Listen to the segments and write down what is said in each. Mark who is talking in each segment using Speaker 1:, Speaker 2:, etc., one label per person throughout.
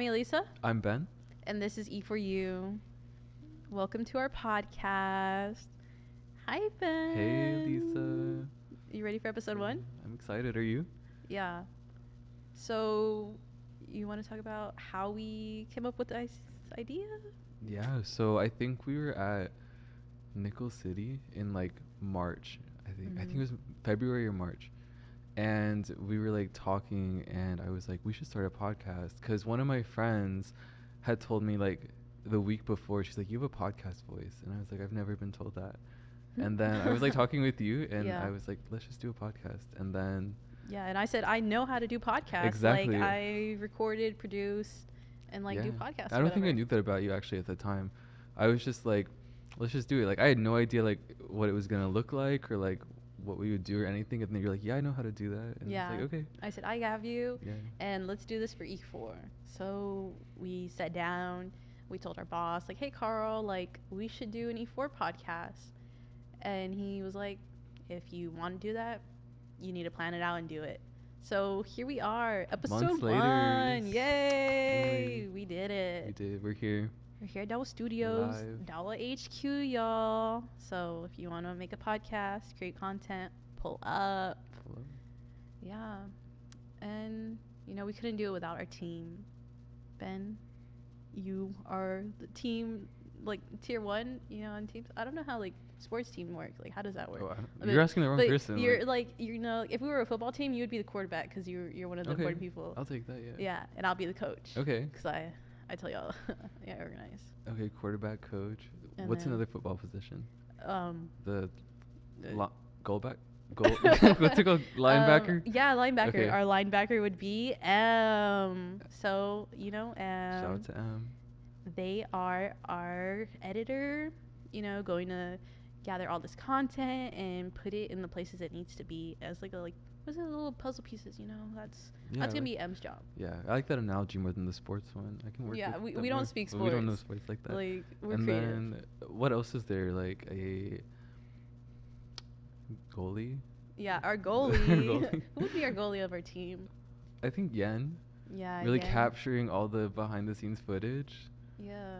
Speaker 1: I'm Elisa.
Speaker 2: I'm Ben.
Speaker 1: And this is E4U. Welcome to our podcast. Hi, Ben.
Speaker 2: Hey, Lisa.
Speaker 1: You ready for episode 1?
Speaker 2: I'm excited. Are you?
Speaker 1: Yeah. So, you want to talk about how we came up with this idea?
Speaker 2: Yeah, so I think we were at Nickel City in like March. I think it was February or March. And we were like talking, and I was like, we should start a podcast. Because one of my friends had told me like the week before, she's like, you have a podcast voice. And I was like, I've never been told that. And then I was like talking with you, and
Speaker 1: Yeah.
Speaker 2: I was like, let's just do a podcast. And then
Speaker 1: Yeah, and I said, I know how to do podcasts.
Speaker 2: Exactly.
Speaker 1: Like, I recorded, produced, and like do podcasts.
Speaker 2: I don't think I knew that about you actually at the time. I was just like, let's just do it. Like, I had no idea like what it was gonna look like or like what we would do or anything. And then you're like, yeah, I know how to do that. And
Speaker 1: Yeah.
Speaker 2: it's like, okay.
Speaker 1: I said, I have you,
Speaker 2: Yeah.
Speaker 1: and let's do this for E4. So we sat down. We told our boss, like, hey, Carl, like, we should do an E4 podcast. And he was like, if you want to do that, you need to plan it out and do it. So here we are, episode
Speaker 2: Months
Speaker 1: 1.
Speaker 2: later.
Speaker 1: Yay! We did it.
Speaker 2: We did. We're here.
Speaker 1: We're here at Dawa Studios,
Speaker 2: Live.
Speaker 1: Dawa HQ, y'all. So if you want to make a podcast, create content, pull up.
Speaker 2: Hello.
Speaker 1: Yeah. And, you know, we couldn't do it without our team. Ben, you are the team, like, tier 1, you know, in teams. I don't know how, like, sports team work. Like, how does that work?
Speaker 2: You're asking the wrong
Speaker 1: But
Speaker 2: person.
Speaker 1: you're, like, you know, if we were a football team, you would be the quarterback because you're one of the
Speaker 2: Okay.
Speaker 1: important people.
Speaker 2: I'll take that, yeah.
Speaker 1: Yeah, and I'll be the coach.
Speaker 2: Okay.
Speaker 1: Because I tell y'all, yeah, organize.
Speaker 2: Okay, quarterback, coach.
Speaker 1: And
Speaker 2: What's
Speaker 1: then,
Speaker 2: another football position?
Speaker 1: Uh,
Speaker 2: The goalback? What's it called? Linebacker?
Speaker 1: Yeah, linebacker.
Speaker 2: Okay.
Speaker 1: Our linebacker would be M. So, you know,
Speaker 2: Shout out to M.
Speaker 1: they are our editor, you know, going to gather all this content and put it in the places it needs to be as like what's it, little puzzle pieces, you know? That's gonna be M's job.
Speaker 2: Yeah, I like that analogy more than the sports one. I can work
Speaker 1: Yeah,
Speaker 2: with
Speaker 1: we
Speaker 2: that
Speaker 1: don't
Speaker 2: more,
Speaker 1: speak
Speaker 2: but we don't know
Speaker 1: sports.
Speaker 2: sports like that.
Speaker 1: Like, we're
Speaker 2: And
Speaker 1: creative.
Speaker 2: then what else is there? Like a goalie?
Speaker 1: Yeah, our goalie.
Speaker 2: Goalie.
Speaker 1: Who would be our goalie of our team?
Speaker 2: I think Yen.
Speaker 1: Yeah.
Speaker 2: Really
Speaker 1: yeah.
Speaker 2: capturing all the behind the scenes footage.
Speaker 1: Yeah.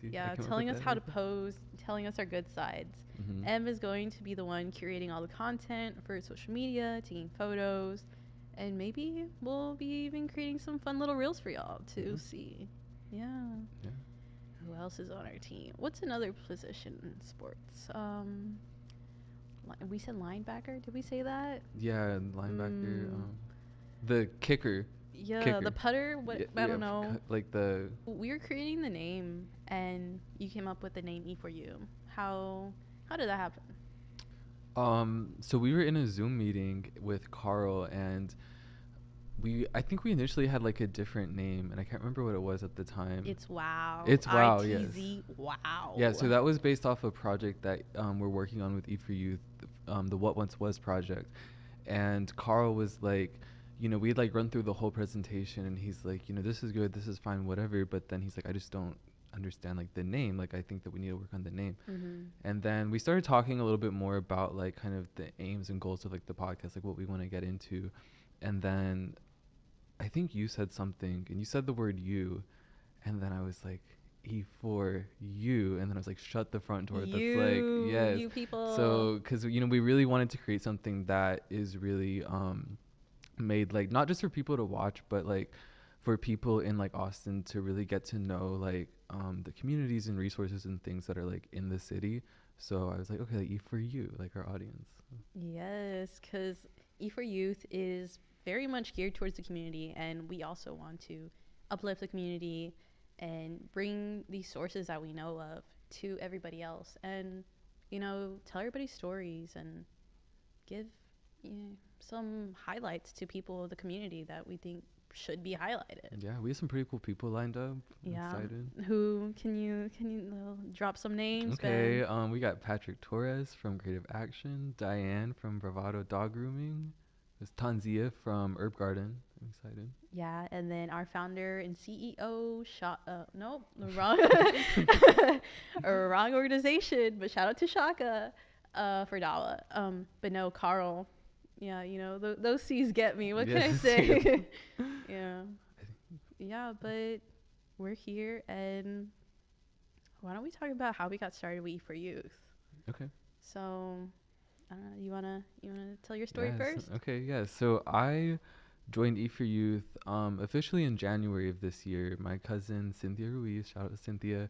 Speaker 2: You see,
Speaker 1: Yeah,
Speaker 2: I came up
Speaker 1: telling
Speaker 2: with
Speaker 1: us
Speaker 2: that
Speaker 1: how to
Speaker 2: right
Speaker 1: pose, telling us our good sides.
Speaker 2: there.
Speaker 1: M is going to be the one curating all the content for social media, taking photos, and maybe we'll be even creating some fun little reels for y'all to see. Yeah.
Speaker 2: Yeah.
Speaker 1: Who else is on our team? What's another position in sports? We said linebacker. Did we say that?
Speaker 2: Yeah, linebacker. The kicker.
Speaker 1: Yeah,
Speaker 2: Kicker.
Speaker 1: the putter. What? I don't know.
Speaker 2: Like the.
Speaker 1: We were creating the name, and you came up with the name E4U. How did that happen?
Speaker 2: So we were in a Zoom meeting with Carl, and I think we initially had like a different name, and I can't remember what it was at the time.
Speaker 1: It's Wow.
Speaker 2: It's Wow,
Speaker 1: ITZ, Wow.
Speaker 2: Yeah, so that was based off a project that we're working on with E4Youth, the What Once Was project. And Carl was like, you know, we'd like run through the whole presentation, and he's like, you know, this is good, this is fine, whatever. But then he's like, I just don't understand like the name. Like, I think that we need to work on the name. And then we started talking a little bit more about like kind of the aims and goals of like the podcast, like what we want to get into. And then I think you said something, and you said the word you, and then I was like, E4U, and then I was like, shut the front door. That's like, yes.
Speaker 1: You people.
Speaker 2: So, because, you know, we really wanted to create something that is really made, like, not just for people to watch, but, like, for people in, like, Austin to really get to know, like, the communities and resources and things that are, like, in the city. So I was like, okay, like, E4U, like, our audience.
Speaker 1: Yes, because E4Youth is very much geared towards the community, and we also want to uplift the community and bring these sources that we know of to everybody else, and, you know, tell everybody stories and give, you know, some highlights to people of the community that we think should be highlighted.
Speaker 2: Yeah, we have some pretty cool people lined up. I'm excited.
Speaker 1: Who can you drop some names?
Speaker 2: Okay,
Speaker 1: Ben?
Speaker 2: we got Patrick Torres from Creative Action, Diane from Bravado Dog Grooming, there's Tanzia from Herb Garden. I'm excited.
Speaker 1: Yeah, and then our founder and CEO, nope, wrong, wrong organization, but shout out to Shaka for Dawa. But no, Carl. Yeah, you know, those C's get me. What can I say? Yeah. Yeah, but we're here, and why don't we talk about how we got started with E for Youth?
Speaker 2: Okay.
Speaker 1: So, you wanna tell your story
Speaker 2: Yes.
Speaker 1: first?
Speaker 2: Okay. Yeah. So I joined E for Youth officially in January of this year. My cousin Cynthia Ruiz, shout out to Cynthia.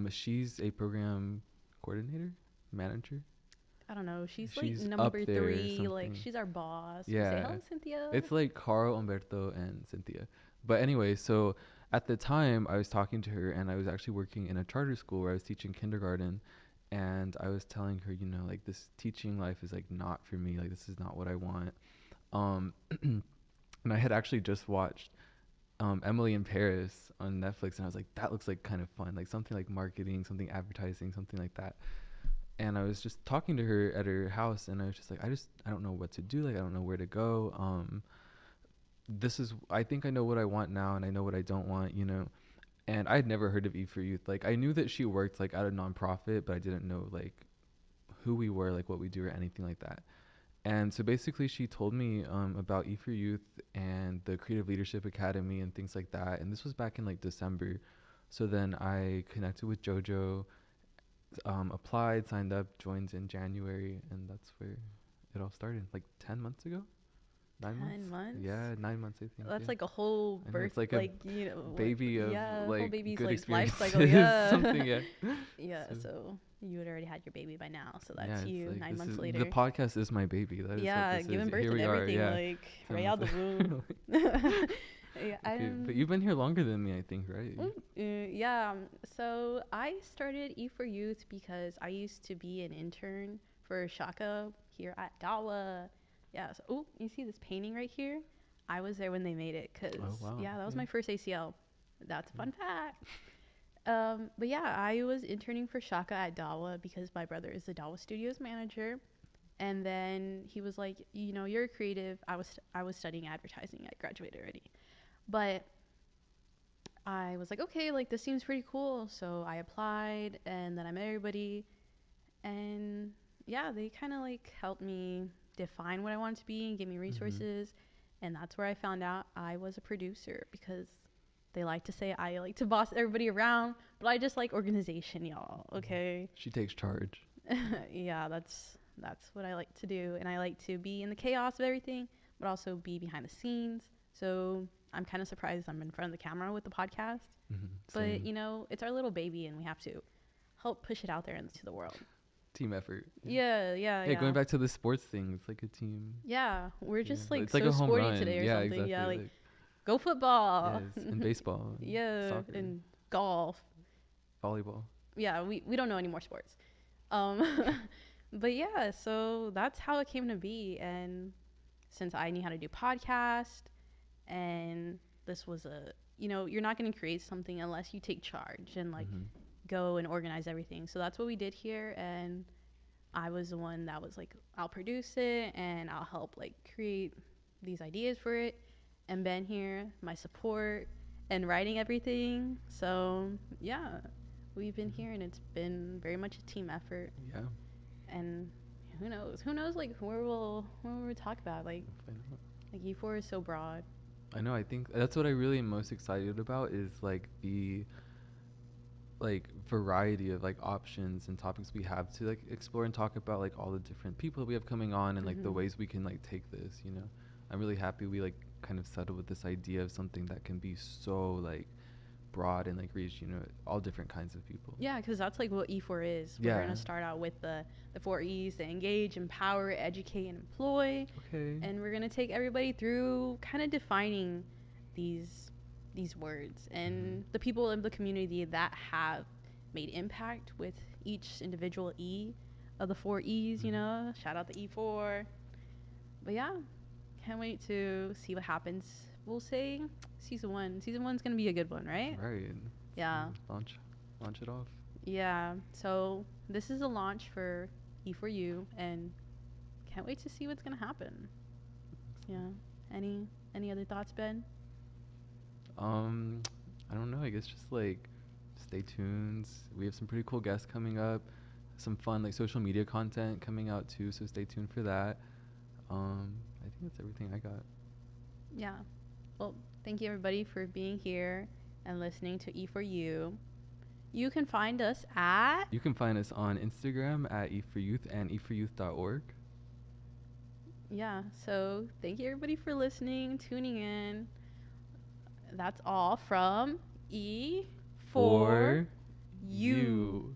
Speaker 2: She's a program coordinator, manager.
Speaker 1: I don't know. She's like
Speaker 2: She's up
Speaker 1: number
Speaker 2: there or
Speaker 1: three. Like
Speaker 2: something.
Speaker 1: she's our boss. We say
Speaker 2: Yeah.
Speaker 1: hello, Cynthia.
Speaker 2: It's like Carl, Umberto, and Cynthia. But anyway, so at the time I was talking to her, and I was actually working in a charter school where I was teaching kindergarten, and I was telling her, you know, like this teaching life is like not for me. Like this is not what I want. Um, and I had actually just watched Emily in Paris on Netflix, and I was like, that looks like kind of fun, like something like marketing, something advertising, something like that. And I was just talking to her at her house, and I was just like, I don't know what to do. Like I don't know where to go. I think I know what I want now, and I know what I don't want, you know. And I had never heard of E for Youth. Like I knew that she worked like at a nonprofit, but I didn't know like who we were, like what we do, or anything like that. And so basically, she told me about E for Youth and the Creative Leadership Academy and things like that. And this was back in like December. So then I connected with JoJo, applied, signed up, joined in January, and that's where it all started. Like 10 months ago, 9 months.
Speaker 1: 10 months.
Speaker 2: Yeah, 9 months I think.
Speaker 1: That's
Speaker 2: Yeah.
Speaker 1: like a whole
Speaker 2: I know,
Speaker 1: birth,
Speaker 2: it's like
Speaker 1: like
Speaker 2: a
Speaker 1: you know,
Speaker 2: baby of
Speaker 1: yeah, whole
Speaker 2: like
Speaker 1: baby's
Speaker 2: good
Speaker 1: like life
Speaker 2: experiences,
Speaker 1: cycle. Yeah,
Speaker 2: something. Yeah.
Speaker 1: yeah.
Speaker 2: So,
Speaker 1: So you had already had your baby by now. So
Speaker 2: yeah,
Speaker 1: that's
Speaker 2: it's
Speaker 1: you
Speaker 2: like
Speaker 1: 9 months
Speaker 2: the
Speaker 1: later.
Speaker 2: podcast is my baby. That is
Speaker 1: Yeah,
Speaker 2: what this
Speaker 1: giving
Speaker 2: is.
Speaker 1: birth
Speaker 2: Here
Speaker 1: and
Speaker 2: we are.
Speaker 1: everything,
Speaker 2: Yeah.
Speaker 1: like
Speaker 2: 10
Speaker 1: right out the womb. Yeah,
Speaker 2: Okay, but you've been here longer than me, I think, right?
Speaker 1: yeah. So I started E for Youth because I used to be an intern for Shaka here at Dawa. Yeah. So, you see this painting right here? I was there when they made it because
Speaker 2: Oh wow.
Speaker 1: yeah, that was
Speaker 2: Yeah.
Speaker 1: my first ACL. That's a fun fact. But yeah, I was interning for Shaka at Dawa because my brother is the Dawa Studios manager. And then he was like, you know, you're a creative. I was studying advertising. I graduated already. But I was like, okay, like this seems pretty cool. So I applied, and then I met everybody. And yeah, they kind of like helped me define what I wanted to be and give me resources. And that's where I found out I was a producer because they like to say I like to boss everybody around, but I just like organization, y'all. Okay.
Speaker 2: She takes charge.
Speaker 1: Yeah, that's what I like to do, and I like to be in the chaos of everything, but also be behind the scenes. So I'm kind of surprised I'm in front of the camera with the podcast, but you know, it's our little baby, and we have to help push it out there into the world.
Speaker 2: Team effort.
Speaker 1: Yeah.
Speaker 2: Going back to the sports thing, it's like a team.
Speaker 1: Yeah, we're just like
Speaker 2: it's
Speaker 1: so
Speaker 2: like a home
Speaker 1: sporty
Speaker 2: run.
Speaker 1: today or
Speaker 2: Yeah,
Speaker 1: something.
Speaker 2: exactly.
Speaker 1: Yeah, like go football.
Speaker 2: Yes, and baseball. And
Speaker 1: Yeah,
Speaker 2: soccer,
Speaker 1: and golf.
Speaker 2: volleyball.
Speaker 1: Yeah, we don't know any more sports. Um, but yeah, so that's how it came to be. And since I knew how to do podcast, and this was you're not going to create something unless you take charge and like go and organize everything. So that's what we did here. And I was the one that was like, I'll produce it and I'll help like create these ideas for it. And Ben here, my support and writing everything. So yeah, we've been here, and it's been very much a team effort.
Speaker 2: Yeah.
Speaker 1: And who knows like where we'll talk about like E4 is so broad.
Speaker 2: I know. I think that's what I really am most excited about is like the like variety of like options and topics we have to like explore and talk about, like all the different people we have coming on, and like the ways we can like take this, you know. I'm really happy we like kind of settled with this idea of something that can be so like broad and like reach, you know, all different kinds of people.
Speaker 1: Yeah, because that's like what E4 is. We're gonna start out with the 4 E's: to engage, empower, educate, and employ.
Speaker 2: Okay.
Speaker 1: And we're gonna take everybody through kind of defining these words and the people in the community that have made impact with each individual E of the 4 E's. You know, shout out to E4. But yeah, can't wait to see what happens. We'll say season 1. Season 1's gonna be a good one, right?
Speaker 2: Right.
Speaker 1: Yeah.
Speaker 2: Launch it off.
Speaker 1: Yeah. So this is a launch for E4U, and can't wait to see what's gonna happen. Yeah. Any other thoughts, Ben?
Speaker 2: I don't know. I guess just like stay tuned. We have some pretty cool guests coming up. Some fun like social media content coming out too. So stay tuned for that. I think that's everything I got.
Speaker 1: Yeah. Well, Thank you, everybody, for being here and listening to E4U. You can find us at...
Speaker 2: You can find us on Instagram at E4Youth and E4Youth.org.
Speaker 1: Yeah, so thank you, everybody, for listening, tuning in. That's all from E4
Speaker 2: For
Speaker 1: You.
Speaker 2: you.